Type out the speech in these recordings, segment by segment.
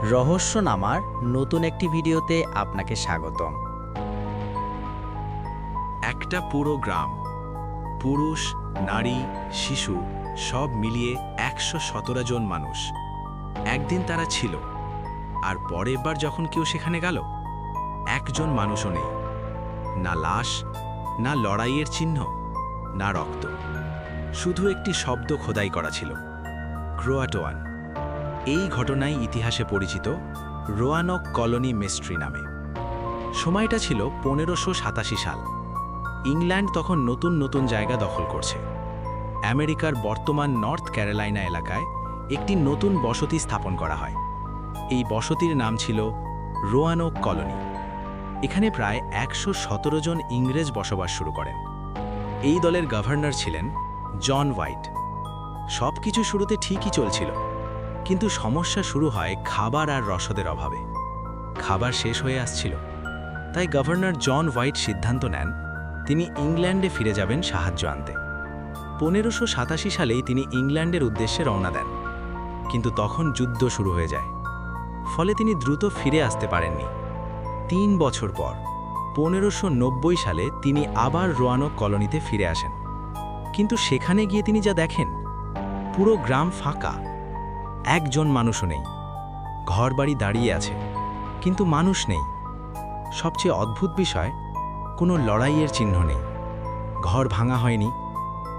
রহস্যনামার নতুন একটি ভিডিওতে আপনাকে স্বাগতম। একটা পুরো গ্রাম, পুরুষ, নারী, শিশু সব মিলিয়ে ১১৭ জন মানুষ। একদিন তারা ছিল, আর পরের বার যখন কেউ সেখানে গেল, একজন মানুষও নেই। না লাশ, না লড়াইয়ের চিহ্ন, না রক্ত। শুধু একটি শব্দ খোদাই করা ছিল, ক্রোয়াটোয়ান। এই ঘটনাই ইতিহাসে পরিচিত রোয়ানক কলোনি মিস্ট্রি নামে। সময়টা ছিল ১৫৮৭ সাল। ইংল্যান্ড তখন নতুন নতুন জায়গা দখল করছে। আমেরিকার বর্তমান নর্থ ক্যারোলাইনা এলাকায় একটি নতুন বসতি স্থাপন করা হয়। এই বসতির নাম ছিল রোয়ানক কলোনি। এখানে প্রায় ১১৭ জন ইংরেজ বসবাস শুরু করেন। এই দলের গভর্নর ছিলেন জন হোয়াইট। সব কিছু শুরুতে ঠিকই চলছিল, কিন্তু সমস্যা শুরু হয় খাবার আর রসদের অভাবে। খাবার শেষ হয়ে আসছিল, তাই গভর্নর জন হোয়াইট সিদ্ধান্ত নেন তিনি ইংল্যান্ডে ফিরে যাবেন সাহায্য আনতে। ১৫৮৭ সালেই তিনি ইংল্যান্ডের উদ্দেশ্যে রওনা দেন, কিন্তু তখন যুদ্ধ শুরু হয়ে যায়। ফলে তিনি দ্রুত ফিরে আসতে পারেননি। ৩ বছর পর ১৫৯০ সালে তিনি আবার রোয়ানক কলোনিতে ফিরে আসেন। কিন্তু সেখানে গিয়ে তিনি যা দেখেন, পুরো গ্রাম ফাঁকা, একজন মানুষও নেই। ঘরবাড়ি দাঁড়িয়ে আছে, কিন্তু মানুষ নেই। সবচেয়ে অদ্ভুত বিষয়, কোনো লড়াইয়ের চিহ্ন নেই, ঘর ভাঙা হয়নি,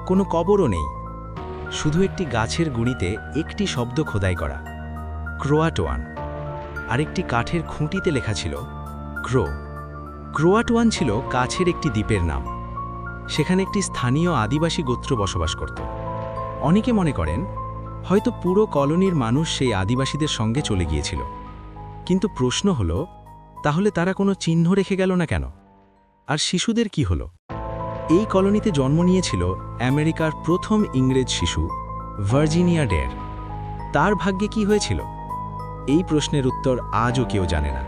কোনো কবরও নেই। শুধু একটি গাছের গুঁড়িতে একটি শব্দ খোদাই করা, ক্রোয়াটোয়ান। আরেকটি কাঠের খুঁটিতে লেখা ছিল ক্রো। ক্রোয়াটোয়ান ছিল কাছের একটি দ্বীপের নাম। সেখানে একটি স্থানীয় আদিবাসী গোত্র বসবাস করত। অনেকে মনে করেন হয়তো পুরো কলোনির মানুষ সেই আদিবাসীদের সঙ্গে চলে গিয়েছিল। কিন্তু প্রশ্ন হলো, তাহলে তারা কোনো চিহ্ন রেখে গেল না কেন? আর শিশুদের কি হলো? এই কলোনিতে জন্ম নিয়েছিল আমেরিকার প্রথম ইংরেজ শিশু ভার্জিনিয়া ডের। তার ভাগ্যে কি হয়েছিল? এই প্রশ্নের উত্তর আজও কেউ জানে না।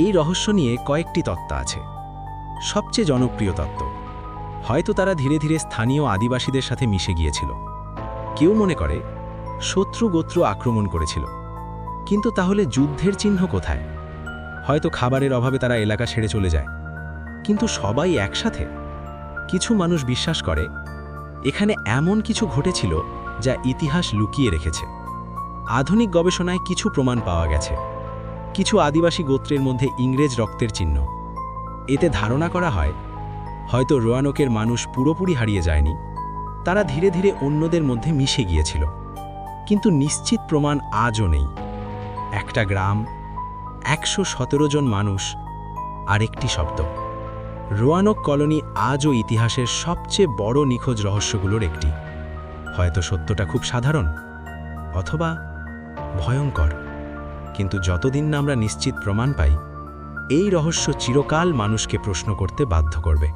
এই রহস্য নিয়ে কয়েকটি তত্ত্ব আছে। সবচেয়ে জনপ্রিয় তত্ত্ব, হয়তো তারা ধীরে ধীরে স্থানীয় আদিবাসীদের সাথে মিশে গিয়েছিল। কেউ মনে করে শত্রু গোত্র আক্রমণ করেছিল। কিন্তু তাহলে যুদ্ধের চিহ্ন কোথায়? হয়তো খাবারের অভাবে তারা এলাকা ছেড়ে চলে যায়। কিন্তু সবাই একসাথে? কিছু মানুষ বিশ্বাস করে এখানে এমন কিছু ঘটেছিল যা ইতিহাস লুকিয়ে রেখেছে। আধুনিক গবেষণায় কিছু প্রমাণ পাওয়া গেছে, কিছু আদিবাসী গোত্রের মধ্যে ইংরেজ রক্তের চিহ্ন। এতে ধারণা করা হয় হয়তো রোয়ানকের মানুষ পুরোপুরি হারিয়ে যায়নি, তারা ধীরে ধীরে অন্যদের মধ্যে মিশে গিয়েছিল। কিন্তু নিশ্চিত প্রমাণ আজও নেই। একটা গ্রাম, ১১৭ জন মানুষ, আর একটি শব্দ। রোয়ানক কলোনি আজও ইতিহাসের সবচেয়ে বড় নিখোঁজ রহস্যগুলোর একটি। হয়তো সত্যটা খুব সাধারণ, অথবা ভয়ঙ্কর, কিন্তু যতদিন না আমরা নিশ্চিত প্রমাণ পাই, এই রহস্য চিরকাল মানুষকে প্রশ্ন করতে বাধ্য করবে।